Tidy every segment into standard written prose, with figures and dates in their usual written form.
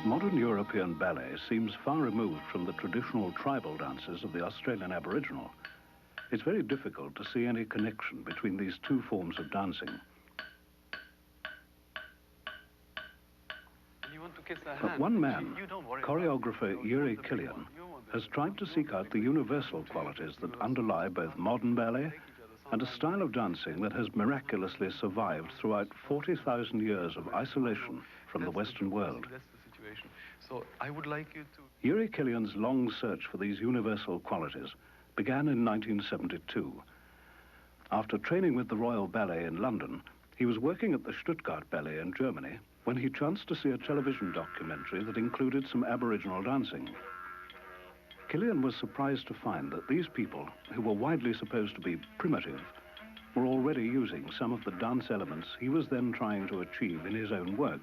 Modern European ballet seems far removed from the traditional tribal dances of the Australian Aboriginal. It's very difficult to see any connection between these two forms of dancing. But one man, choreographer Yuri Killian, has tried to seek out the universal qualities that underlie both modern ballet and a style of dancing that has miraculously survived throughout 40,000 years of isolation from the Western world. So I would like you to... Yuri Killian's long search for these universal qualities began in 1972. After training with the Royal Ballet in London, he was working at the Stuttgart Ballet in Germany when he chanced to see a television documentary that included some Aboriginal dancing. Killian was surprised to find that these people, who were widely supposed to be primitive, were already using some of the dance elements he was then trying to achieve in his own work.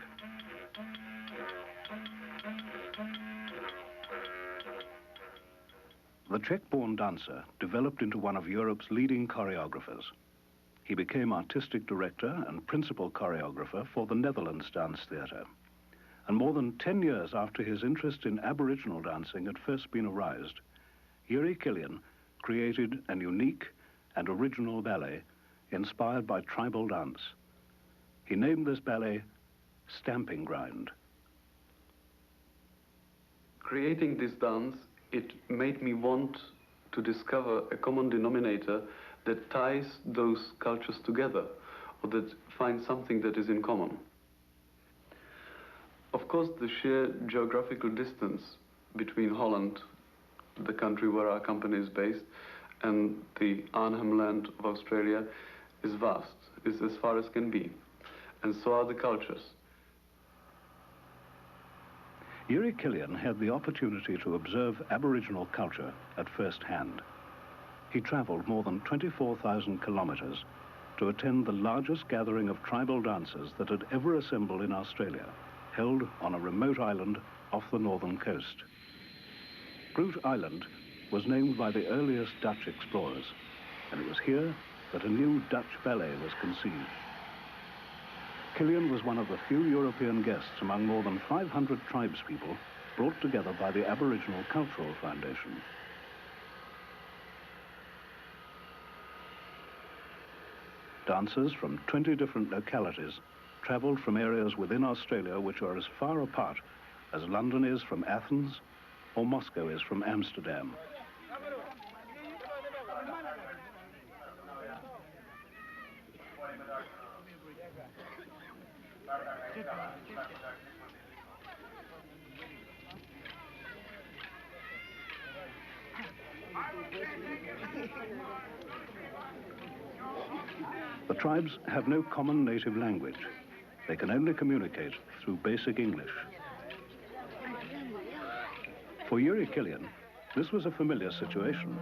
The Czech-born dancer developed into one of Europe's leading choreographers. He became artistic director and principal choreographer for the Netherlands Dance Theatre. And more than 10 years after his interest in Aboriginal dancing had first been aroused, Yuri Killian created an unique and original ballet inspired by tribal dance. He named this ballet Stamping Ground. Creating this dance, it made me want to discover a common denominator that ties those cultures together, or that finds something that is in common. Of course, the sheer geographical distance between Holland, the country where our company is based, and the Arnhem Land of Australia is vast, is as far as can be. And so are the cultures. Yuri Killian had the opportunity to observe Aboriginal culture at first hand. He traveled more than 24,000 kilometers to attend the largest gathering of tribal dancers that had ever assembled in Australia, held on a remote island off the northern coast. Groote Eylandt was named by the earliest Dutch explorers, and it was here that a new Dutch ballet was conceived. Killian was one of the few European guests among more than 500 tribespeople brought together by the Aboriginal Cultural Foundation. Dancers from 20 different localities travelled from areas within Australia which are as far apart as London is from Athens or Moscow is from Amsterdam. The tribes have no common native language. They can only communicate through basic English. For Yuri Killian, this was a familiar situation.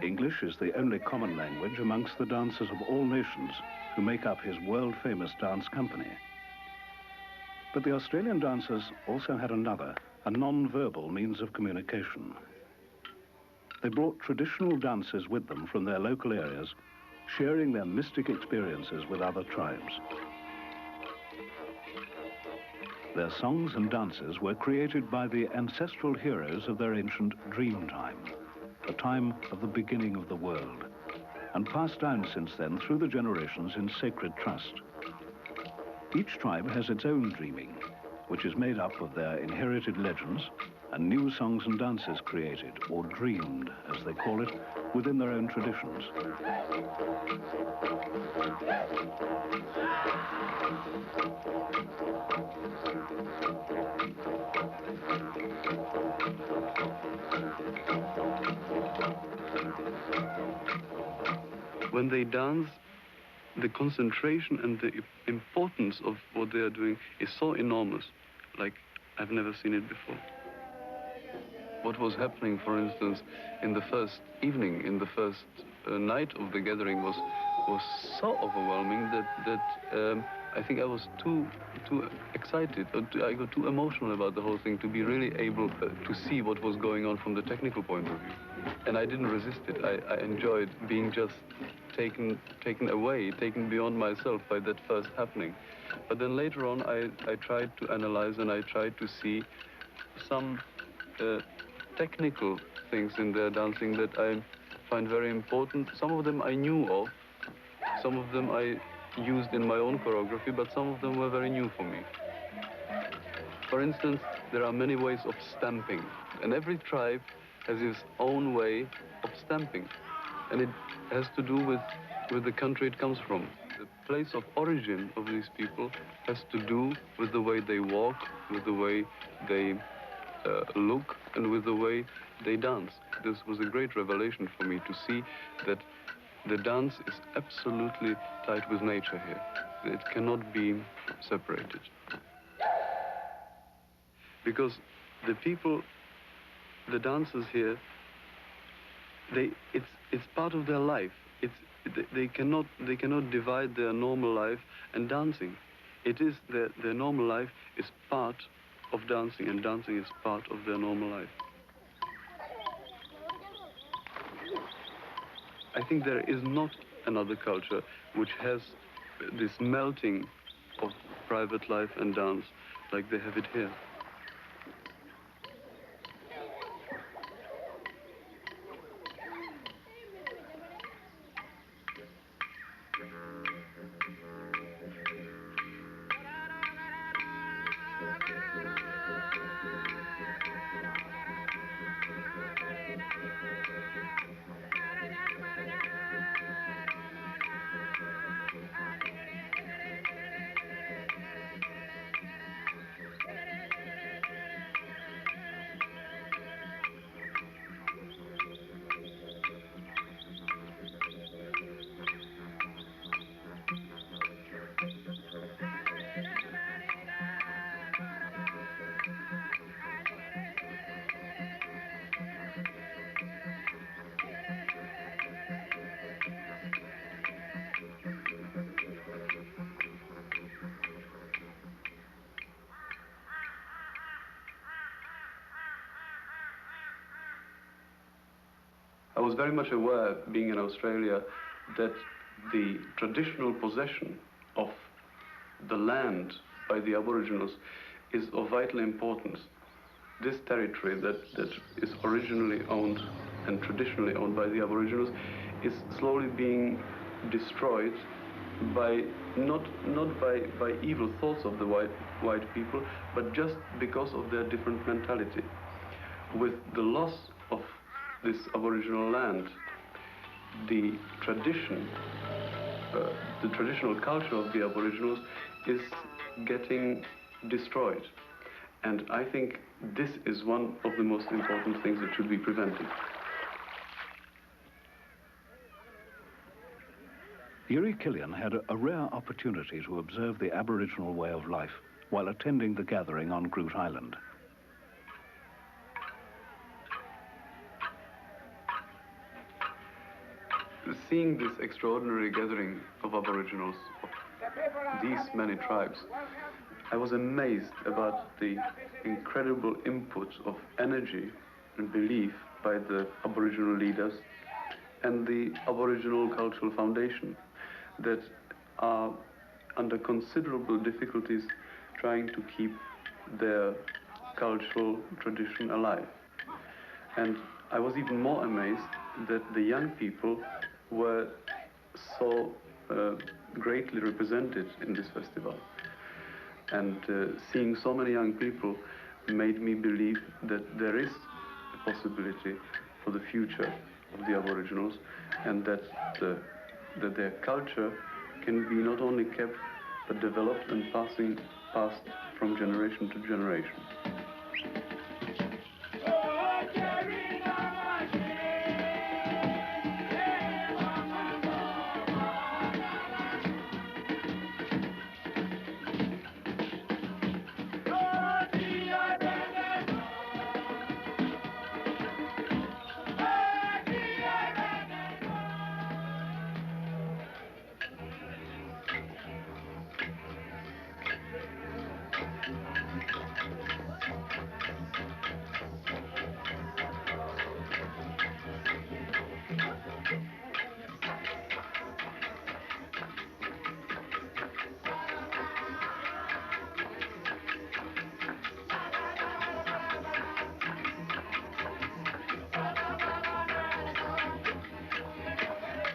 English is the only common language amongst the dancers of all nations who make up his world-famous dance company. But the Australian dancers also had another, a non-verbal means of communication. They brought traditional dances with them from their local areas, sharing their mystic experiences with other tribes. Their songs and dances were created by the ancestral heroes of their ancient dream time, the time of the beginning of the world, and passed down since then through the generations in sacred trust. Each tribe has its own dreaming, which is made up of their inherited legends and new songs and dances created, or dreamed, as they call it, within their own traditions. When they dance, the concentration and the importance of what they are doing is so enormous, like I've never seen it before. What was happening, for instance, in the first evening, in the first night of the gathering was so overwhelming that I think I was too excited, I got too emotional about the whole thing to be really able to see what was going on from the technical point of view. And I didn't resist it. I enjoyed being just taken away, taken beyond myself by that first happening. But then later on, I tried to analyze and I tried to see some technical things in their dancing that I find very important. Some of them I knew of, some of them I used in my own choreography, but some of them were very new for me. For instance, there are many ways of stamping, and every tribe has its own way of stamping, and it has to do with the country it comes from. The place of origin of these people has to do with the way they walk, with the way they look, and with the way they dance. This was a great revelation for me to see that the dance is absolutely tied with nature here. It cannot be separated. Because the people, the dancers here, it's part of their life. They cannot divide their normal life and dancing. It is their normal life is part of dancing, and dancing is part of their normal life. I think there is not another culture which has this melting of private life and dance like they have it here. I was very much aware, being in Australia, that the traditional possession of the land by the Aboriginals is of vital importance. This territory that is originally owned and traditionally owned by the Aboriginals is slowly being destroyed by not by evil thoughts of the white people, but just because of their different mentality. With the loss of this Aboriginal land, the traditional culture of the Aboriginals is getting destroyed. And I think this is one of the most important things that should be prevented. Yuri Killian had a rare opportunity to observe the Aboriginal way of life while attending the gathering on Groote Island. Seeing this extraordinary gathering of Aboriginals, of these many tribes, I was amazed about the incredible input of energy and belief by the Aboriginal leaders and the Aboriginal Cultural Foundation that are under considerable difficulties trying to keep their cultural tradition alive. And I was even more amazed that the young people were so greatly represented in this festival. And seeing so many young people made me believe that there is a possibility for the future of the Aboriginals, and that their culture can be not only kept but developed and passed from generation to generation.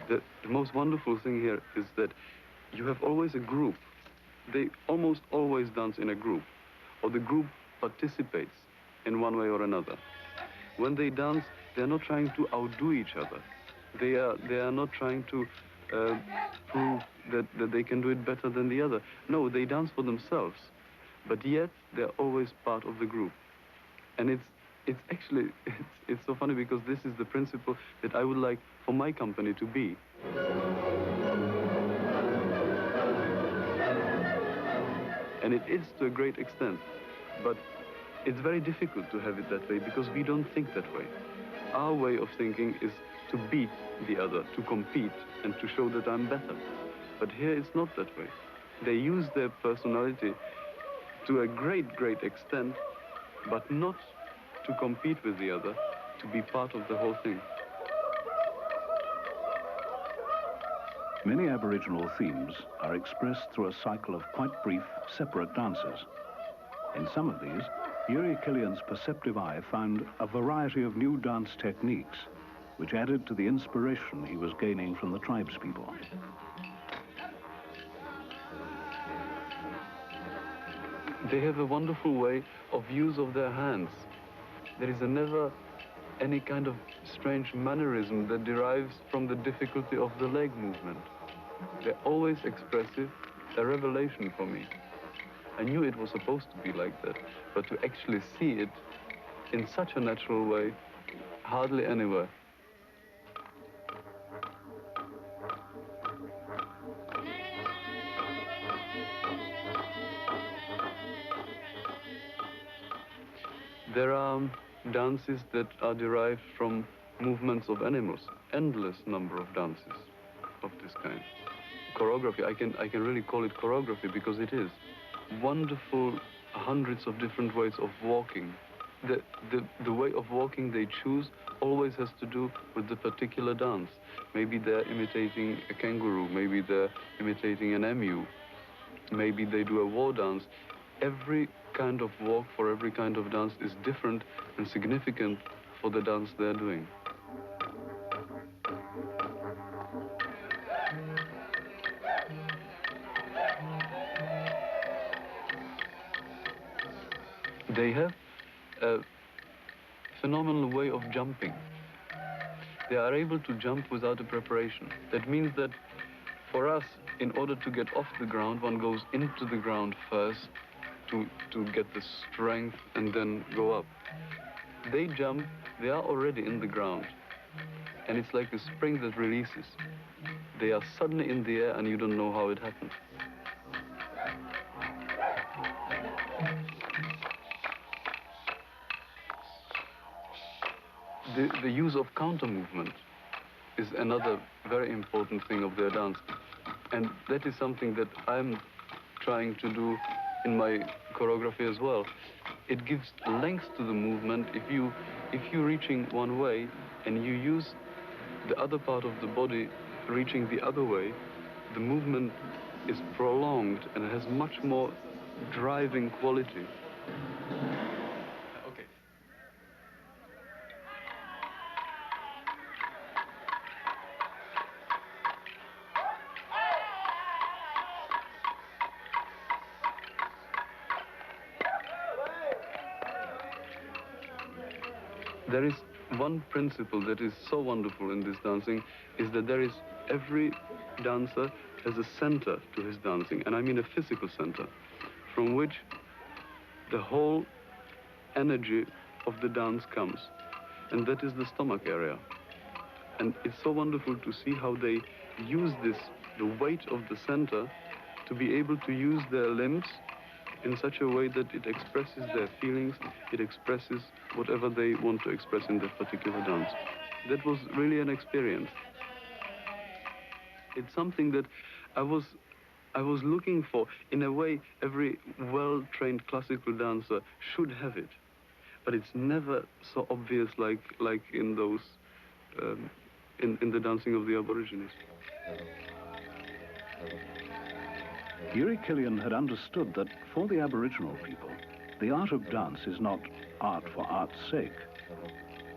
The most wonderful thing here is that you have always a group. They almost always dance in a group, or the group participates in one way or another. When they dance, they're not trying to outdo each other. They are not trying to prove that they can do it better than the other. No, they dance for themselves, but yet they're always part of the group. And it's actually, it's so funny because this is the principle that I would like for my company to be. And it is to a great extent, but it's very difficult to have it that way because we don't think that way. Our way of thinking is to beat the other, to compete, and to show that I'm better. But here it's not that way. They use their personality to a great, great extent, but not to compete with the other, to be part of the whole thing. Many Aboriginal themes are expressed through a cycle of quite brief, separate dances. In some of these, Yuri Killian's perceptive eye found a variety of new dance techniques, which added to the inspiration he was gaining from the tribespeople. They have a wonderful way of use of their hands. There is never any kind of strange mannerism that derives from the difficulty of the leg movement. They're always expressive, a revelation for me. I knew it was supposed to be like that, but to actually see it in such a natural way, hardly anywhere. There are dances that are derived from movements of animals, endless number of dances of this kind. Choreography, I can really call it choreography because it is. Wonderful hundreds of different ways of walking. The way of walking they choose always has to do with the particular dance. Maybe they're imitating a kangaroo, maybe they're imitating an emu, maybe they do a war dance. Every kind of walk for every kind of dance is different and significant for the dance they're doing. They have a phenomenal way of jumping. They are able to jump without a preparation. That means that for us, in order to get off the ground, one goes into the ground first to get the strength and then go up. They jump, they are already in the ground. And it's like a spring that releases. They are suddenly in the air and you don't know how it happened. The use of counter movement is another very important thing of their dance. And that is something that I'm trying to do in my choreography as well. It gives length to the movement. If you're reaching one way and you use the other part of the body reaching the other way, the movement is prolonged and has much more driving quality. Okay. There is one principle that is so wonderful in this dancing, is that there is every dancer has a center to his dancing, and I mean a physical center, from which the whole energy of the dance comes, and that is the stomach area. And it's so wonderful to see how they use this, the weight of the center, to be able to use their limbs in such a way that it expresses their feelings, it expresses whatever they want to express in that particular dance. That was really an experience. It's something that I was looking for. In a way, every well-trained classical dancer should have it. But it's never so obvious like in those, in the dancing of the Aborigines. Yuri Killian had understood that for the Aboriginal people, the art of dance is not art for art's sake.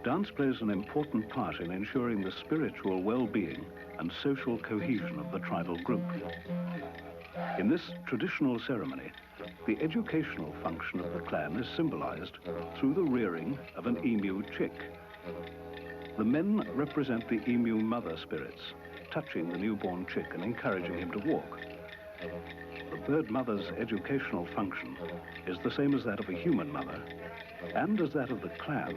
Dance plays an important part in ensuring the spiritual well-being and social cohesion of the tribal group. In this traditional ceremony, the educational function of the clan is symbolized through the rearing of an emu chick. The men represent the emu mother spirits, touching the newborn chick and encouraging him to walk. The bird mother's educational function is the same as that of a human mother and as that of the clan.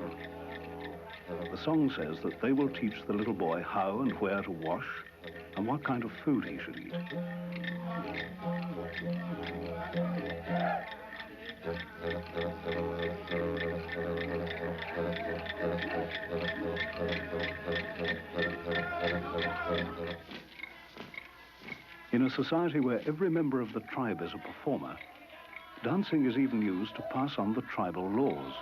The song says that they will teach the little boy how and where to wash and what kind of food he should eat. In a society where every member of the tribe is a performer, dancing is even used to pass on the tribal laws.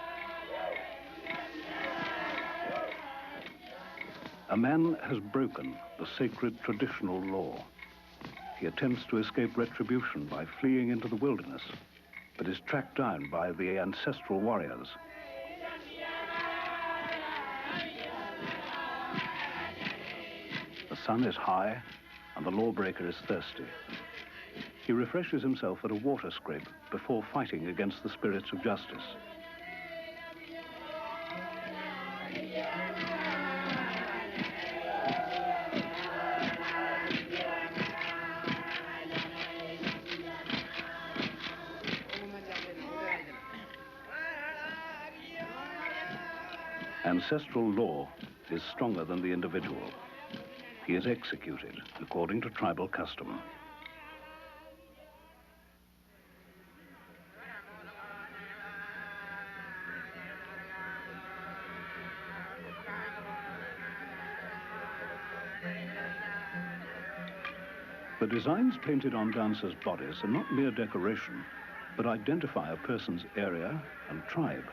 A man has broken the sacred traditional law. He attempts to escape retribution by fleeing into the wilderness, but is tracked down by the ancestral warriors. The sun is high, and the lawbreaker is thirsty. He refreshes himself at a water scrape before fighting against the spirits of justice. Ancestral law is stronger than the individual. He is executed according to tribal custom. The designs painted on dancers' bodies are not mere decoration, but identify a person's area and tribe.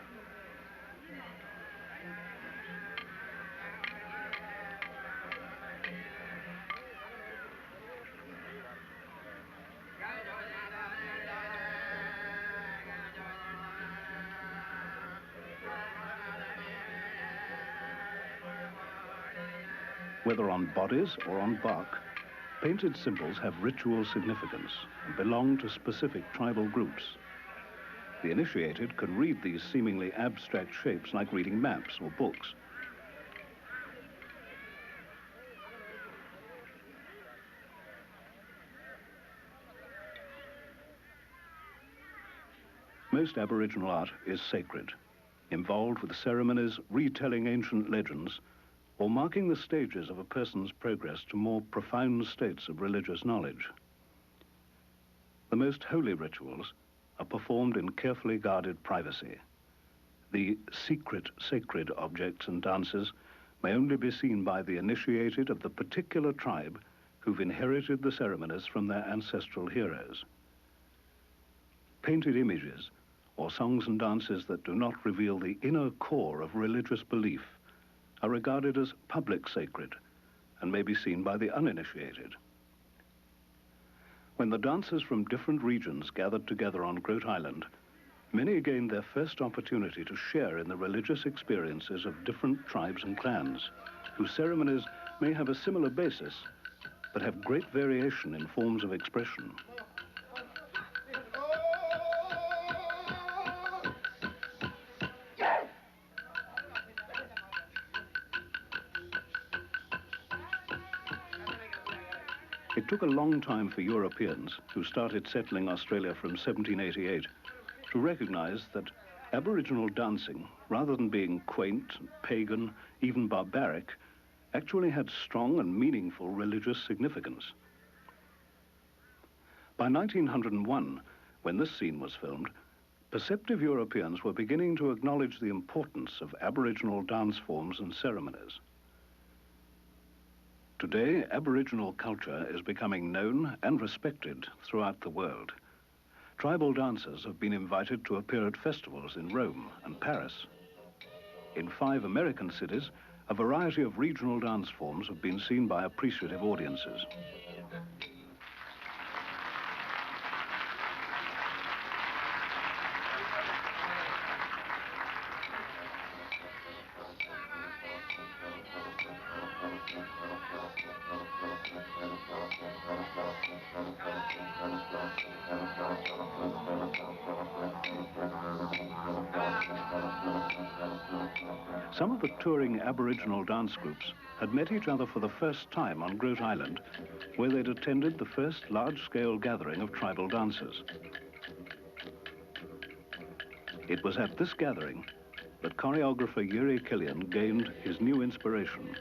Whether on bodies or on bark, painted symbols have ritual significance and belong to specific tribal groups. The initiated can read these seemingly abstract shapes like reading maps or books. Most Aboriginal art is sacred, involved with ceremonies retelling ancient legends or marking the stages of a person's progress to more profound states of religious knowledge. The most holy rituals are performed in carefully guarded privacy. The secret sacred objects and dances may only be seen by the initiated of the particular tribe who've inherited the ceremonies from their ancestral heroes. Painted images or songs and dances that do not reveal the inner core of religious belief are regarded as public sacred and may be seen by the uninitiated. When the dancers from different regions gathered together on Grote Island, many gained their first opportunity to share in the religious experiences of different tribes and clans, whose ceremonies may have a similar basis, but have great variation in forms of expression. It took a long time for Europeans, who started settling Australia from 1788, to recognize that Aboriginal dancing, rather than being quaint, pagan, even barbaric, actually had strong and meaningful religious significance. By 1901, when this scene was filmed, perceptive Europeans were beginning to acknowledge the importance of Aboriginal dance forms and ceremonies. Today, Aboriginal culture is becoming known and respected throughout the world. Tribal dancers have been invited to appear at festivals in Rome and Paris. In 5 American cities, a variety of regional dance forms have been seen by appreciative audiences. Some of the touring Aboriginal dance groups had met each other for the first time on Grote Island, where they'd attended the first large-scale gathering of tribal dancers. It was at this gathering that choreographer Yuri Killian gained his new inspiration.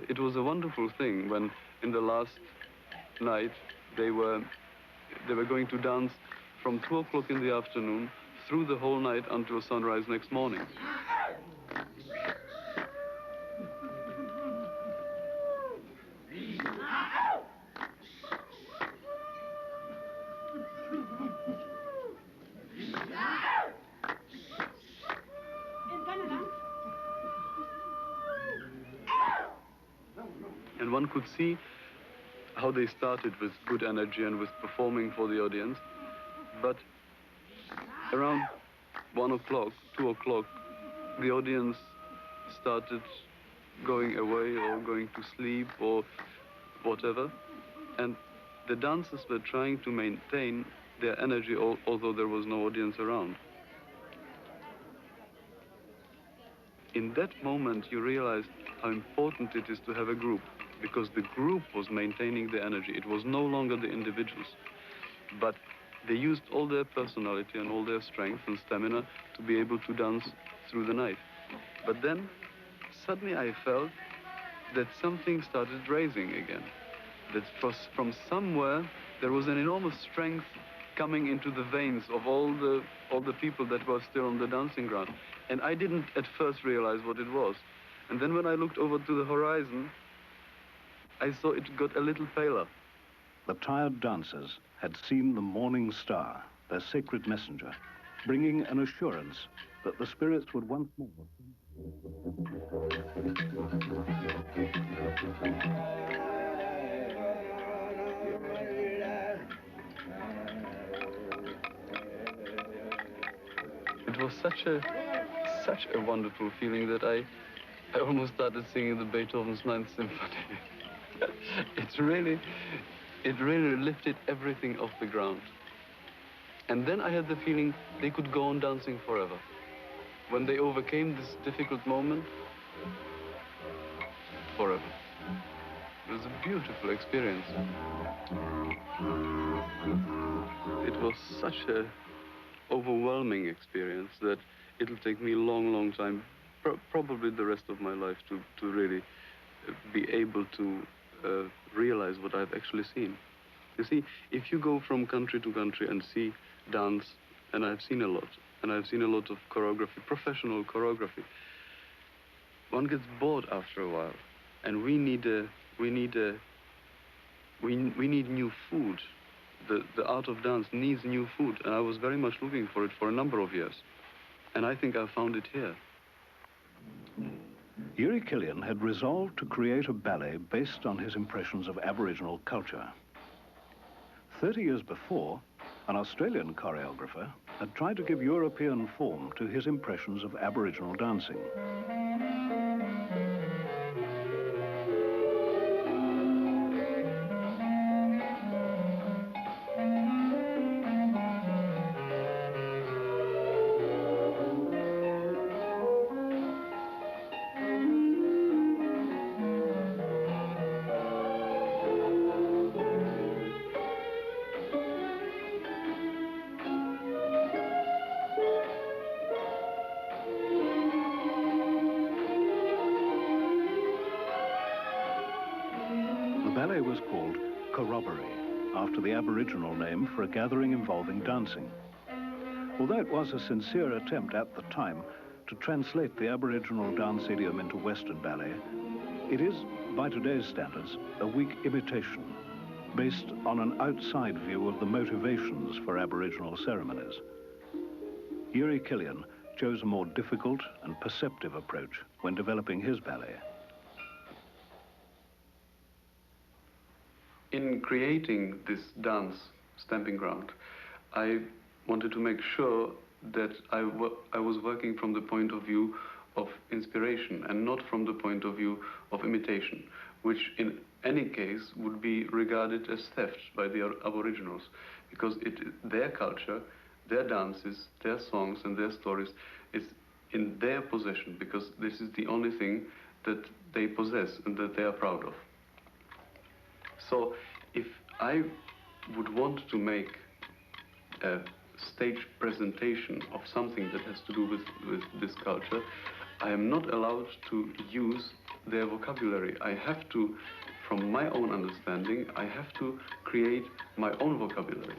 It was a wonderful thing when, in the last night, they were going to dance from 2 o'clock in the afternoon through the whole night until sunrise next morning. And one could see how they started with good energy and with performing for the audience. But around 1 o'clock, 2 o'clock, the audience started going away or going to sleep or whatever. And the dancers were trying to maintain their energy although there was no audience around. In that moment, you realized how important it is to have a group, because the group was maintaining the energy. It was no longer the individuals, but they used all their personality and all their strength and stamina to be able to dance through the night. But then, suddenly I felt that something started raising again, that from somewhere there was an enormous strength coming into the veins of all the people that were still on the dancing ground. And I didn't at first realize what it was. And then when I looked over to the horizon, I saw it got a little paler. The tired dancers had seen the morning star, their sacred messenger, bringing an assurance that the spirits would once more. It was such a wonderful feeling that I almost started singing the Beethoven's Ninth Symphony. It really lifted everything off the ground. And then I had the feeling they could go on dancing forever. When they overcame this difficult moment, forever. It was a beautiful experience. It was such a overwhelming experience that it'll take me a long, long time, probably the rest of my life, to really be able to realize what I've actually seen. You see, if you go from country to country and see dance, and I've seen a lot, and I've seen a lot of choreography, professional choreography, one gets bored after a while, and we need new food. The art of dance needs new food, and I was very much looking for it for a number of years. And I think I found it here. Yuri Killian had resolved to create a ballet based on his impressions of Aboriginal culture. 30 years before, an Australian choreographer had tried to give European form to his impressions of Aboriginal dancing. The ballet was called Corroboree, after the Aboriginal name for a gathering involving dancing. Although it was a sincere attempt at the time to translate the Aboriginal dance idiom into Western ballet, it is, by today's standards, a weak imitation, based on an outside view of the motivations for Aboriginal ceremonies. Yuri Killian chose a more difficult and perceptive approach when developing his ballet. In creating this dance stamping ground, I wanted to make sure that I was working from the point of view of inspiration and not from the point of view of imitation, which in any case would be regarded as theft by the Aboriginals, because their culture, their dances, their songs and their stories is in their possession, because this is the only thing that they possess and that they are proud of. So if I would want to make a stage presentation of something that has to do with this culture, I am not allowed to use their vocabulary. I have to, from my own understanding, I have to create my own vocabulary.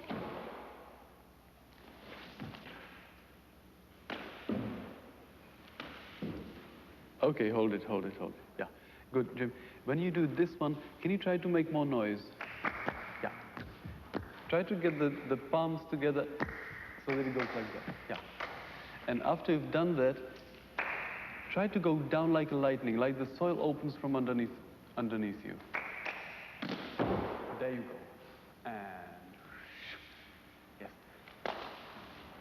Okay, hold it. Yeah, good, Jim. When you do this one, can you try to make more noise? Yeah. Try to get the palms together so that it goes like that. Yeah. And after you've done that, try to go down like a lightning, like the soil opens from underneath you. There you go. And yes.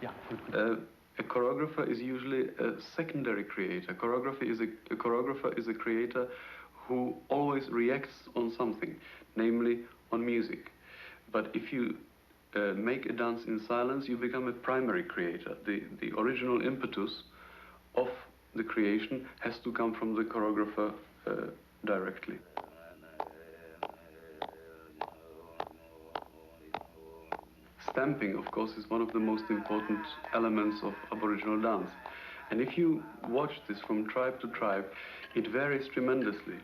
Yeah, good. A choreographer is usually a secondary creator. A choreographer is a creator who always reacts on something, namely on music. But if you make a dance in silence, you become a primary creator. The original impetus of the creation has to come from the choreographer directly. Stamping, of course, is one of the most important elements of Aboriginal dance. And if you watch this from tribe to tribe, it varies tremendously.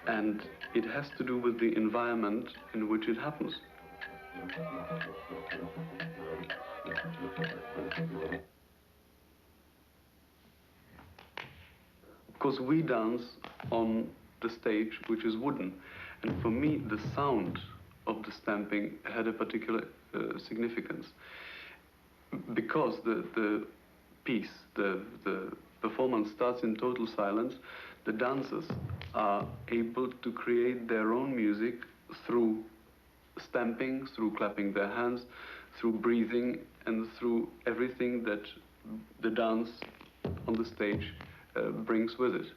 And it has to do with the environment in which it happens. Because we dance on the stage, which is wooden. And for me, the sound of the stamping had a particular significance. Because the piece, the performance starts in total silence, the dancers are able to create their own music through stamping, through clapping their hands, through breathing, and through everything that the dance on the stage brings with it.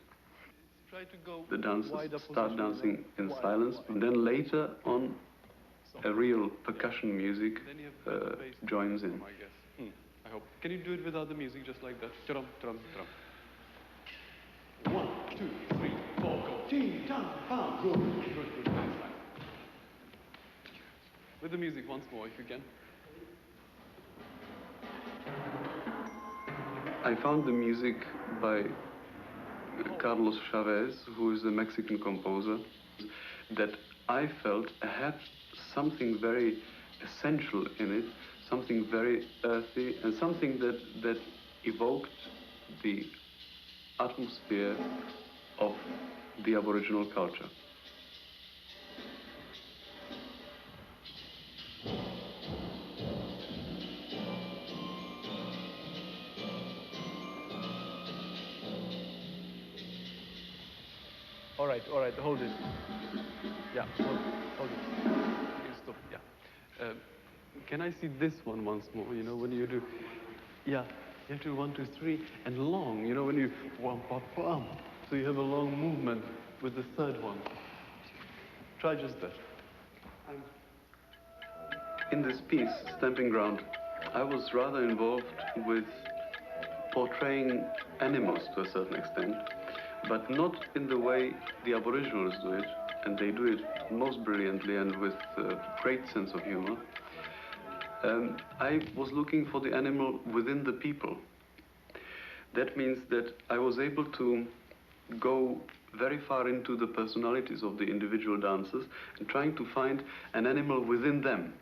The dancers start dancing in silence, and then later on a real percussion music joins in. I hope. Can you do it without the music, just like that? Trum, trum, trum. 1, 2, 3, 4, go. Ting, tang, bam. Good. Nice time. With the music once more, if you can. I found the music by Carlos Chavez, who is a Mexican composer, that I felt had something very essential in it, something very earthy, and something that evoked the atmosphere of the Aboriginal culture. All right, hold it. Yeah, hold it. You stop, yeah. Can I see this one once more, you know, when you do, yeah, you have to 1, 2, 3, and long, you know, when you, wham, bam, bam. So you have a long movement with the third one. Try just that. In this piece, Stamping Ground, I was rather involved with portraying animals to a certain extent, but not in the way the Aboriginals do it, and they do it most brilliantly and with great sense of humor. I was looking for the animal within the people. That means that I was able to go very far into the personalities of the individual dancers and trying to find an animal within them.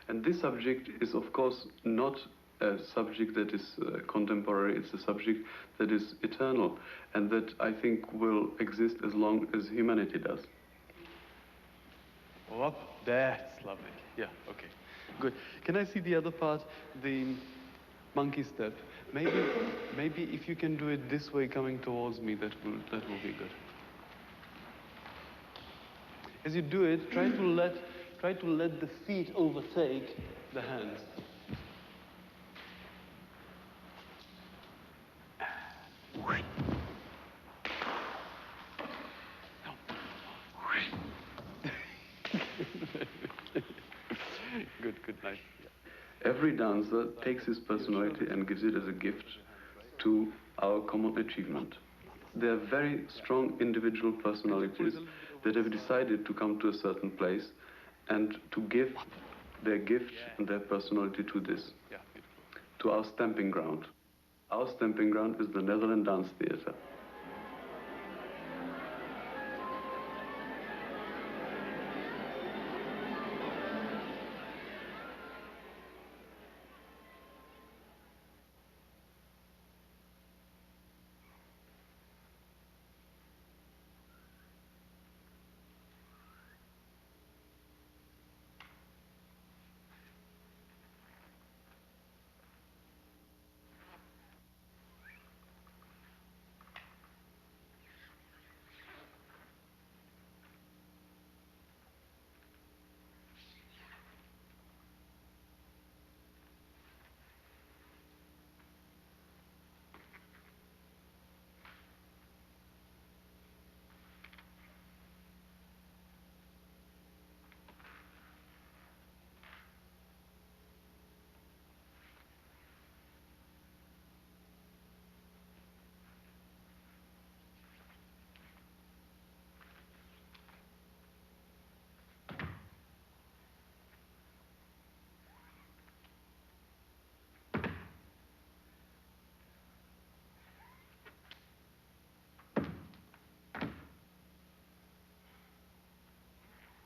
And this subject is, of course, not a subject that is contemporary. It's a subject that is eternal and that I think will exist as long as humanity does. Up, that's lovely. Yeah, okay, good. Can I see the other part, the monkey step? Maybe if you can do it this way, coming towards me, that will be good. As you do it, try to let try to let the feet overtake the hands. Good, nice. Yeah. Every dancer takes his personality and gives it as a gift to our common achievement. They are very strong individual personalities that have decided to come to a certain place and to give their gift and their personality to this, to our stamping ground. Our stamping ground is the Netherlands Dance Theatre.